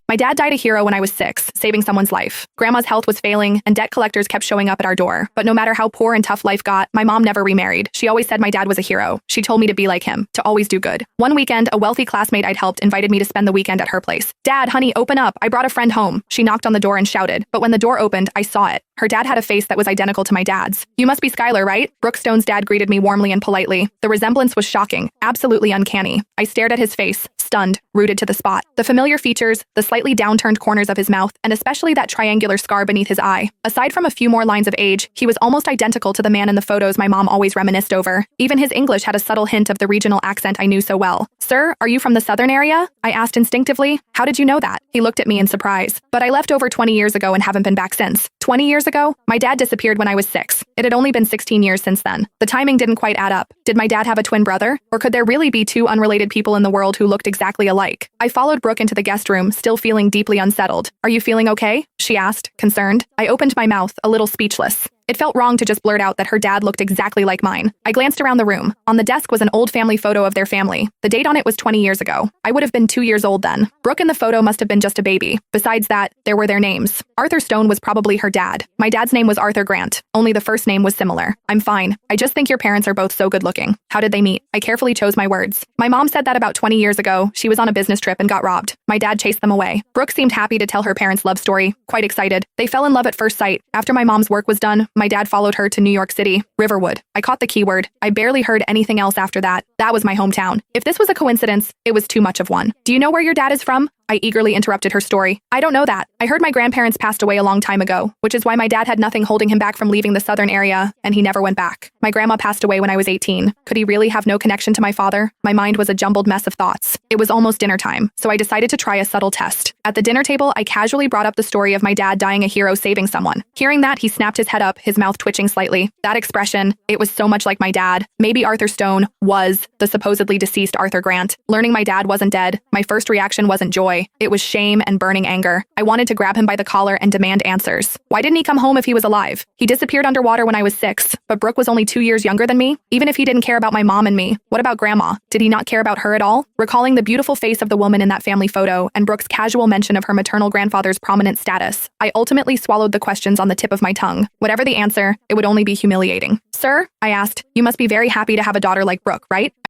My dad died a hero when I was 6, saving someone's life. Grandma's health was failing, and debt collectors kept showing up at our door. But no matter how poor and tough life got, my mom never remarried. She always said my dad was a hero. She told me to be like him, to always do good. One weekend, a wealthy classmate I'd helped invited me to spend the weekend at her place. "Dad, honey, open up. I brought a friend home." She knocked on the door and shouted, but when the door opened, I saw it. Her dad had a face that was identical to my dad's. "You must be Skylar, right?" Brooke Stone's dad greeted me warmly and politely. The resemblance was shocking, absolutely uncanny. I stared at his face, stunned, rooted to the spot. The familiar features, the slightly downturned corners of his mouth, and especially that triangular scar beneath his eye. Aside from a few more lines of age, he was almost identical to the man in the photos my mom always reminisced over. Even his English had a subtle hint of the regional accent I knew so well. "Sir, are you from the southern area?" I asked instinctively. "How did you know that?" He looked at me in surprise. "But I left over 20 years ago and haven't been back since." 20 years ago? My dad disappeared when I was 6. It had only been 16 years since then. The timing didn't quite add up. Did my dad have a twin brother? Or could there really be two unrelated people in the world who looked exactly alike? I followed Brooke into the guest room, still feeling deeply unsettled. "Are you feeling okay?" she asked, concerned. I opened my mouth, a little speechless. It felt wrong to just blurt out that her dad looked exactly like mine. I glanced around the room. On the desk was an old family photo of their family. The date on it was 20 years ago. I would have been 2 years old then. Brooke in the photo must have been just a baby. Besides that, there were their names. Arthur Stone was probably her dad. My dad's name was Arthur Grant. Only the first name was similar. "I'm fine. I just think your parents are both so good looking." "How did they meet?" I carefully chose my words. "My mom said that about 20 years ago, she was on a business trip and got robbed. My dad chased them away." Brooke seemed happy to tell her parents' love story, quite excited. "They fell in love at first sight. After my mom's work was done, my dad followed her to New York City, Riverwood." I caught the keyword. I barely heard anything else after that. That was my hometown. If this was a coincidence, it was too much of one. "Do you know where your dad is from?" I eagerly interrupted her story. "I don't know that. I heard my grandparents passed away a long time ago, which is why my dad had nothing holding him back from leaving the southern area, and he never went back. My grandma passed away when I was 18. Could he really have no connection to my father?" My mind was a jumbled mess of thoughts. It was almost dinner time, so I decided to try a subtle test. At the dinner table, I casually brought up the story of my dad dying a hero saving someone. Hearing that, he snapped his head up, his mouth twitching slightly. That expression, it was so much like my dad. Maybe Arthur Stone was the supposedly deceased Arthur Grant. Learning my dad wasn't dead, my first reaction wasn't joy. It was shame and burning anger. I wanted to grab him by the collar and demand answers. Why didn't he come home if he was alive? He disappeared underwater when I was 6, but Brooke was only 2 years younger than me. Even if he didn't care about my mom and me, what about Grandma? Did he not care about her at all? Recalling the beautiful face of the woman in that family photo and Brooke's casual mention of her maternal grandfather's prominent status, I ultimately swallowed the questions on the tip of my tongue. Whatever the answer, it would only be humiliating. "Sir," I asked, "you must be very happy to have a daughter like Brooke, right?"